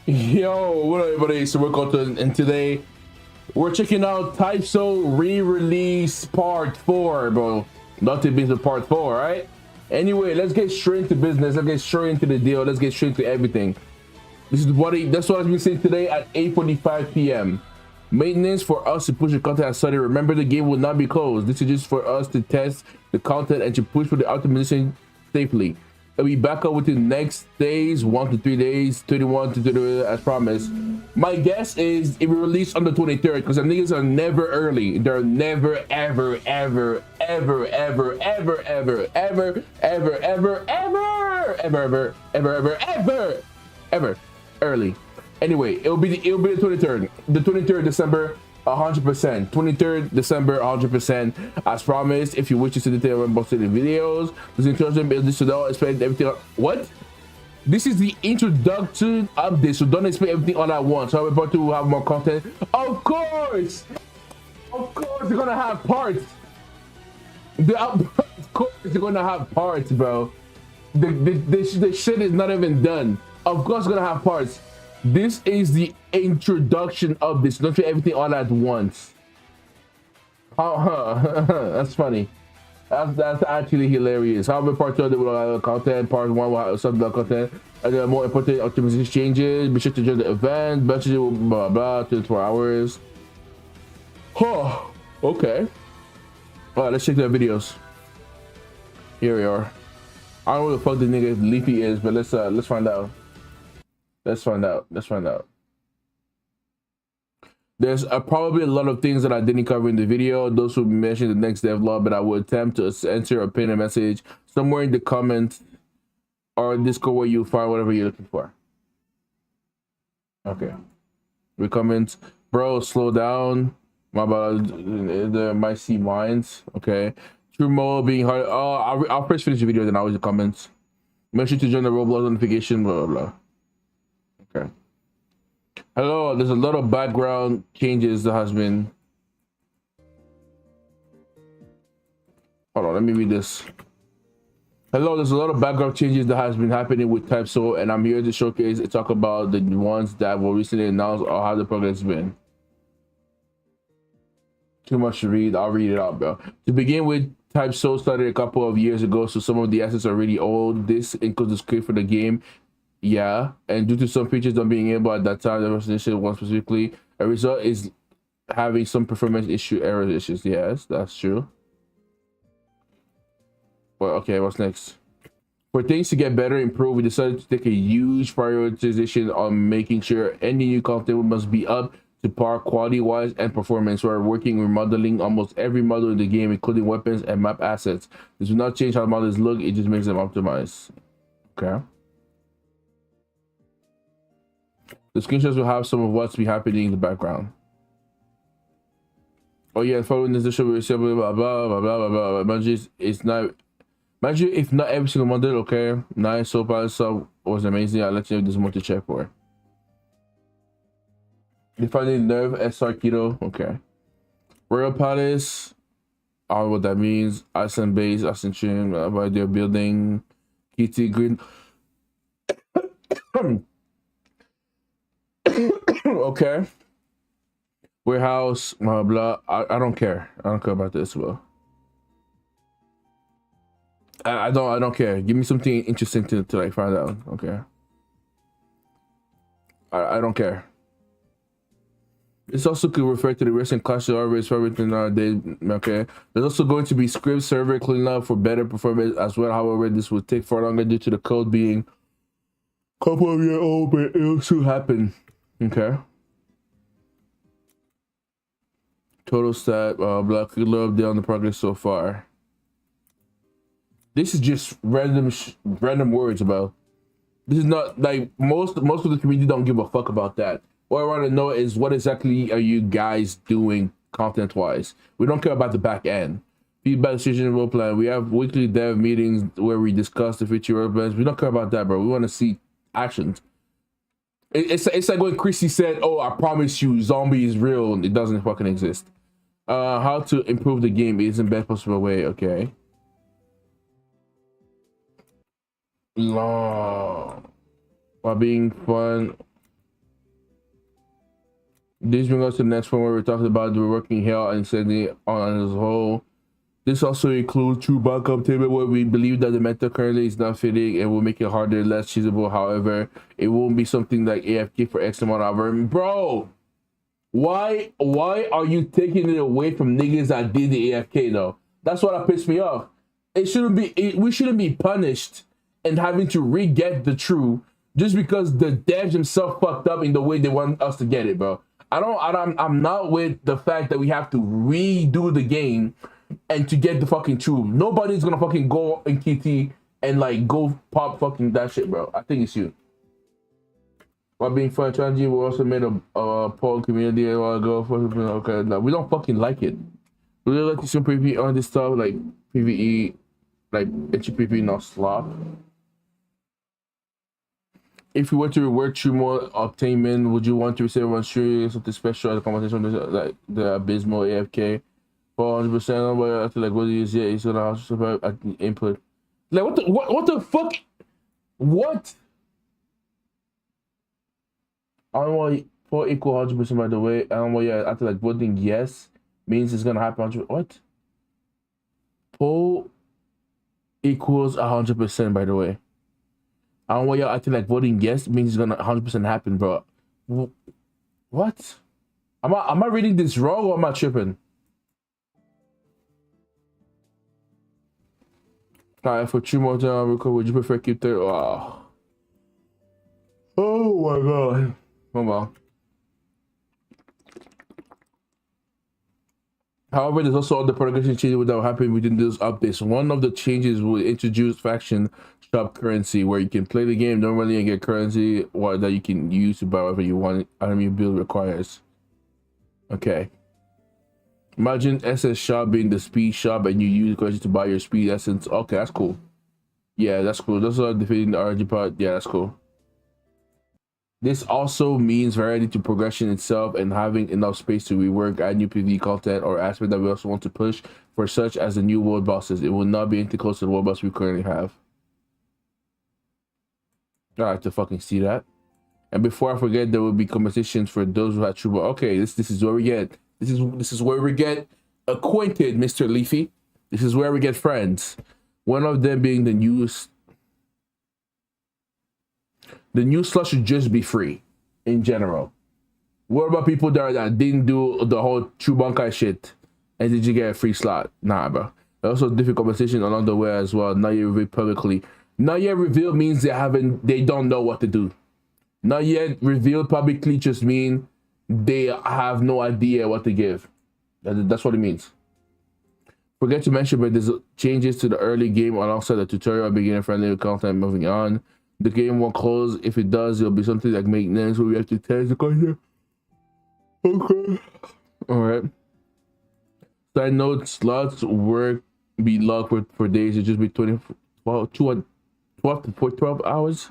Yo, what up, everybody? So we're going to, and today we're checking out Typeso re-release part 4, bro. Nothing beats the part 4, right? Anyway, let's get straight into business. Let's get straight into the deal. Let's get straight to everything. That's what I've been saying today at 8:45 p.m. Maintenance for us to push the content as study. Remember, the game will not be closed. This is just for us to test the content and to push for the optimization safely. I'll be back up within the next days, 1 to 3 days, 21 to 30 as promised. My guess is it will release on the 23rd because the niggas are never early. They're never, ever, ever, ever, ever, ever, ever, ever, ever, ever, ever, ever, ever, ever, ever, ever early. Anyway, it'll be the 23rd. The 23rd December, 100%. 23rd December, 100%. As promised, if you wish to see the detail most of the videos, this introduction is this to expect everything. What? This is the introduction update, so don't expect everything all at once. So we're about to have more content. Of course, they're gonna have parts. Of course, they're gonna have parts, bro. The shit is not even done. Of course, it's gonna have parts. This is the introduction of this. Don't do everything all at once. That's funny. That's actually hilarious. However, part 2 will have content. Part 1 will have some content. And then more important optimization changes. Be sure to join the event. Message will blah blah 24 hours. Oh, okay. All right, let's check the videos. Here we are. I don't know what the fuck the nigga Leafy is, but let's find out. Let's find out. There's probably a lot of things that I didn't cover in the video. Those will be mentioned in the next devlog, but I will attempt to enter or pin a message somewhere in the comments or Discord where you'll find whatever you're looking for. Okay. We comments, bro, slow down. My bad, the might see minds. Okay. True mode being hard. Oh, I'll first finish the video, then I'll read the comments. Make sure to join the Roblox notification, blah, blah, blah. Okay. Hello, there's a lot of background changes that has been. Hold on, let me read this. Hello, there's a lot of background changes that has been happening with Typeso, and I'm here to showcase and talk about the ones that were recently announced or how the progress has been. Too much to read. I'll read it out, bro. To begin with, Typeso started a couple of years ago, so some of the assets are really old. This includes the script for the game. Yeah, and due to some features not being able at that time, the presentation one specifically, a result is having some performance error issues. Yes, that's true. Well, okay, what's next? For things to get better, improve, we decided to take a huge prioritization on making sure any new content must be up to par quality-wise and performance. We're working remodeling almost every model in the game, including weapons and map assets. This will not change how models look; it just makes them optimized. Okay. The screenshots will have some of what's been happening in the background. Oh yeah, following this show will blah blah blah blah blah blah. Imagine it's not. Imagine if not every single model. Okay, nice. So far, sub was amazing. I'll let you know there's more to check for. Defining Nerve SR Keto. Okay. Royal Palace. I don't know what that means. Ascent Base, Ascent Trim. About their building. KT Green. Okay. Warehouse, blah blah. I don't care. I don't care about this. Well, I don't care. Give me something interesting to like find out. Okay. I don't care. This also could refer to the recent clash of always for everything nowadays. Okay. There's also going to be script server cleanup for better performance as well. However, this will take far longer due to the code being a couple of years old, but it'll soon happen. Okay. Total stat, blah, good little update on the progress so far. This is just random words, bro. This is not like most of the community don't give a fuck about that. What I want to know is what exactly are you guys doing content wise? We don't care about the back end. Feedback decision role plan. We have weekly dev meetings where we discuss the future roadmaps. We don't care about that, bro. We want to see actions. It's like when Chrissy said, "Oh, I promise you, zombie is real. It doesn't fucking exist." How to improve the game is in best possible way. Okay. Long. While being fun. This brings us to the next one where we're talking about the working hell and sending on as a whole. This also includes true backup table where we believe that the meta currently is not fitting and will make it harder, less cheesable. However, it won't be something like AFK for X amount of hours. Bro, why are you taking it away from niggas that did the AFK though? That's what pissed me off. We shouldn't be punished and having to re-get the true just because the devs themselves fucked up in the way they want us to get it, bro. I'm not with the fact that we have to redo the game and to get the fucking true. Nobody's gonna fucking go in KT and like go pop fucking that shit, bro. I think it's you. While being fun, Chanji, we also made a poll community a while ago. Okay, no, we don't fucking like it. We really like to see some PvE on this stuff, like PvE, like HPP, not slop. If you were to reward true more obtainment, would you want to receive one stream something special as a compensation like the abysmal AFK? 400%, but I feel like what do you say? It's gonna survive at the input. Like what the fuck? What? I don't want 4 equal 100% by the way. I don't want you after like voting yes means it's gonna happen 100. What? Poll equals 100% by the way. I don't want y'all acting like voting yes means it's gonna 100% happen, bro. What? Am I reading this wrong or am I tripping? Alright, for 2 more times, would you prefer keep there? Oh my god. Oh well. However, there's also other production changes that will happen within those updates. One of the changes will introduce faction shop currency, where you can play the game normally and get currency that you can use to buy whatever you want enemy build requires. Okay. Imagine SS shop being the speed shop and you use currency to buy your speed essence. Okay, that's cool. Yeah, that's cool. Those are defeating the RG part. Yeah, that's cool. This also means variety to progression itself and having enough space to rework, add new PvE content or aspect that we also want to push for, such as the new world bosses. It will not be anything close to the world boss we currently have. I like to fucking see that. And before I forget, there will be competitions for those who have true. Okay, this is where we get this is where we get acquainted, Mr. Leafy. This is where we get friends. One of them being the news. The new slot should just be free in general. What about people that didn't do the whole True Bankai shit and did you get a free slot? Nah, bro. Also different compensation along the way as well. Not yet revealed publicly. Not yet revealed means they don't know what to do. Not yet revealed publicly just mean they have no idea what to give. That's what it means. Forget to mention, but there's changes to the early game alongside the tutorial, beginner friendly content. Moving on. The game won't close. If it does, it'll be something like maintenance where we have to test the content. Okay. Alright. Side note, slots work be locked for days. It just be 12 hours.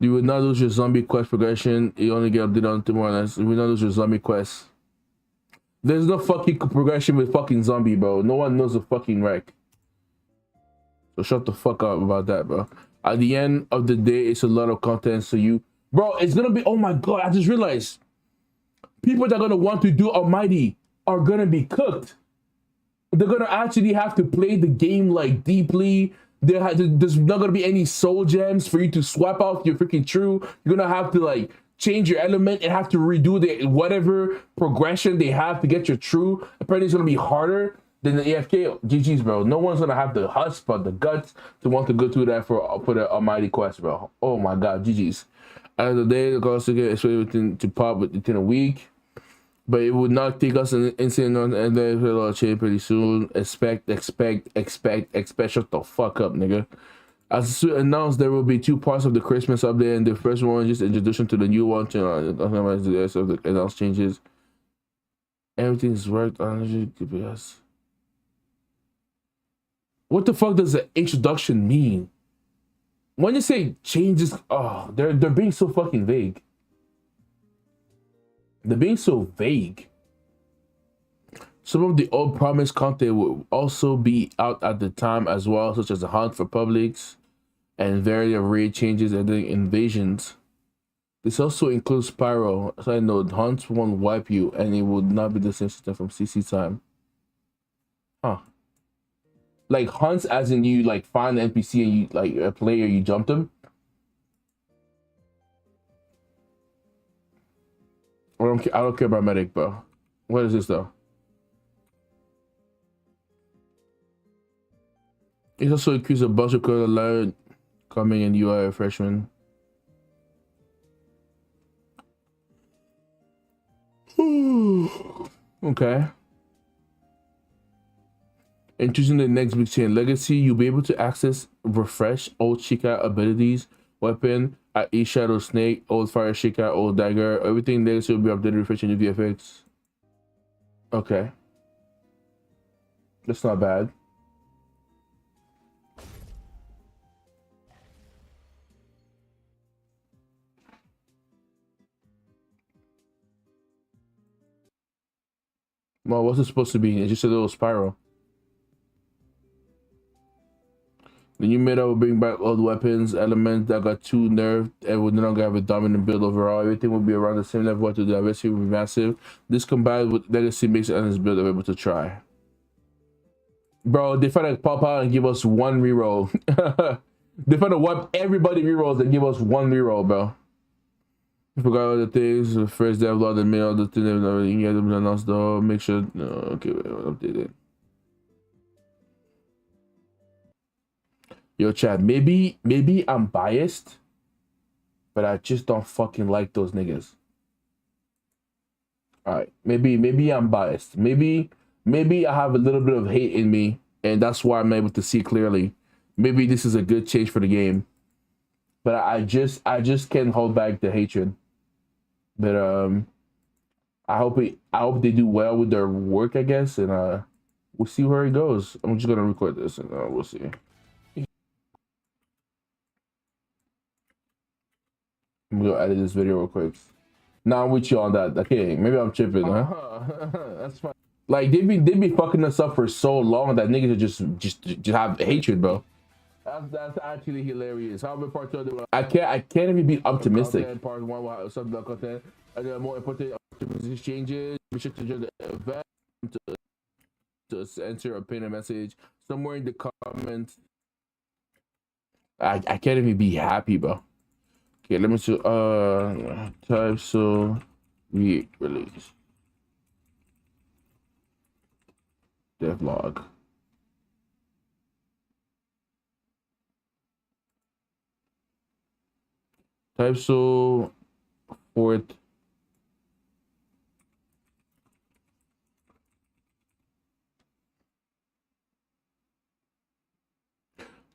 You will not lose your zombie quest progression. You only get updated on tomorrow. You will not lose your zombie quest. There's no fucking progression with fucking zombie, bro. No one knows the fucking wreck. So shut the fuck up about that, bro. At the end of the day, it's a lot of content. So bro, it's gonna be, oh my god, I just realized people that are gonna want to do Almighty are gonna be cooked. They're gonna actually have to play the game like deeply. There's not gonna be any soul gems for you to swap out your freaking true. You're gonna have to like change your element and have to redo the whatever progression they have to get your true. Apparently it's gonna be harder than the AFK. GG's, bro. No one's gonna have the husk but the guts to want to go through that for the Almighty quest, bro. Oh my god, GG's. At the end of the day, the cost to get expected to pop within a week, but it would not take us an instant on and then it'll change pretty soon. Expect. Shut the fuck up, nigga. As announced, there will be 2 parts of the Christmas update, and the first one is just introduction to the new one to the rest of the announced changes. Everything's worked on GPS. What the fuck does the introduction mean? When you say changes, oh, they're being so fucking vague. They're being so vague. Some of the old promised content will also be out at the time as well, such as the hunt for publics and various raid changes and the invasions. This also includes Pyro. Side note, Hunts won't wipe you, and it would not be the same system from CC time. Huh. Like Hunts as in you like find an NPC and you like a player, you jump them? I don't care about medic, bro. What is this though? It's also accused of bunch of color alert coming in UI freshman. Okay. And choosing the next big chain legacy, you'll be able to access refresh old Chica abilities, weapon, at each shadow snake, old fire Chica, old dagger, everything legacy will be updated, refreshing the VFX. Okay. That's not bad. Well, what's it supposed to be? It's just a little spiral. The new meta will bring back old weapons, elements that got too nerfed, and will no longer have a dominant build overall. Everything will be around the same level, to the diversity will be massive. This combined with legacy makes it this build available to try. Bro, they find to pop out and give us one reroll. They find to wipe everybody rerolls and give us one reroll, bro. I forgot all the things. The first devlog, the middle, the thing, everything. Yeah, them announced though. Make sure. No, okay, wait, I'll update it. Yo, Chad, maybe I'm biased, but I just don't fucking like those niggas. All right, maybe I'm biased. Maybe I have a little bit of hate in me, and that's why I'm able to see clearly. Maybe this is a good change for the game, but I just can't hold back the hatred. But I hope they do well with their work, I guess, and we'll see where it goes. I'm just gonna record this, and we'll see. I'm gonna edit this video real quick. Now I'm with you on that. Okay, maybe I'm tripping, huh? That's fine. Like they be fucking us up for so long that niggas just have hatred, bro. That's actually hilarious. How about part two? I can't even be optimistic. Content, part one will have some content, and then more important changes. Be sure to join the event to enter or pin a message somewhere in the comments. I can't even be happy, bro. Okay, let me see. Type so ReRelease devlog. Type so fourth.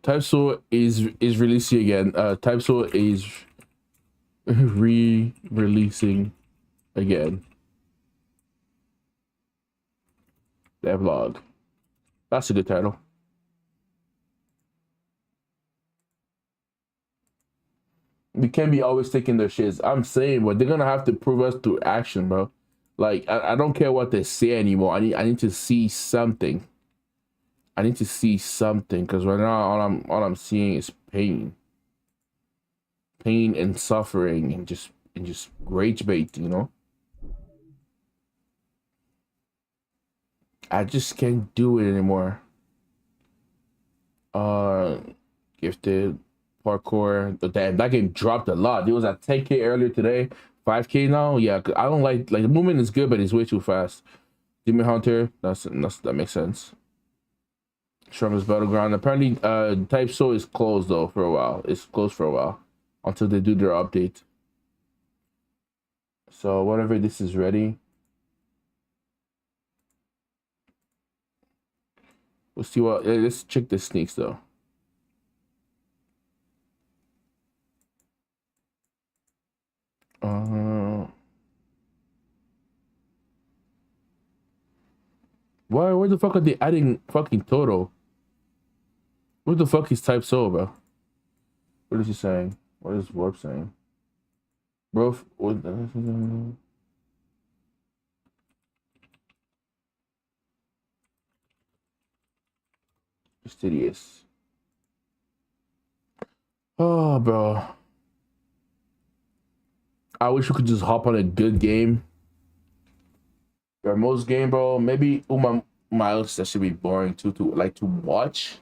Type so is releasing again. Type so is re-releasing again. Devlog. That's a good title. We can't be always taking their shits. I'm saying, but they're gonna have to prove us through action, bro. Like I don't care what they say anymore. I need to see something. I need to see something because right now all I'm seeing is pain. Pain and suffering and just rage bait, you know? I just can't do it anymore. Gifted parkour. Damn, that game dropped a lot. It was at 10K earlier today, 5K now. Yeah, I don't like the movement is good, but it's way too fast. Demon Hunter, that makes sense. Shrum's Battleground. Apparently, Type So is closed though for a while. It's closed for a while until they do their update. So whenever this is ready, we'll see what. Let's check the sneaks though. Where the fuck are they adding fucking Toto? What the fuck is Type So, bro? What is he saying? What is Warp saying? Bro, what? Fastidious. Oh, bro. I wish we could just hop on a good game. Or most game, bro. Maybe Uma Miles, that should be boring too to watch.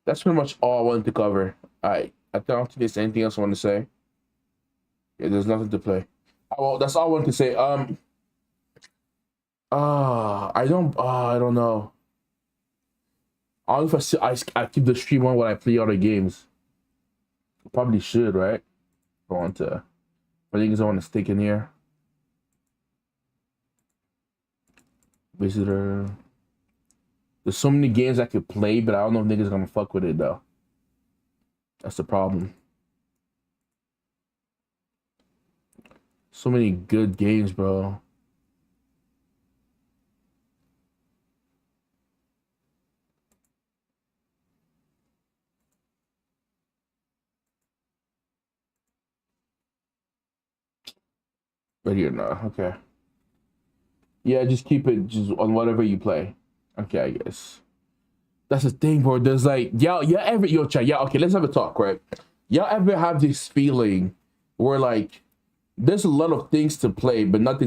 That's pretty much all I wanted to cover. I don't think there's anything else I want to say. Yeah, there's nothing to play. Well, that's all I wanted to say. I don't know. I don't know if I keep the stream on when I play other games. Probably should, right? I want to. I think I want to stick in here. Visitor. There's so many games I could play, but I don't know if niggas gonna fuck with it though. That's the problem. So many good games, bro. But here, no, okay. Yeah, just keep it just on whatever you play. Okay, I guess. That's the thing, bro. There's like, yo, chat, yeah, okay, let's have a talk, right? Y'all ever have this feeling where like there's a lot of things to play, but nothing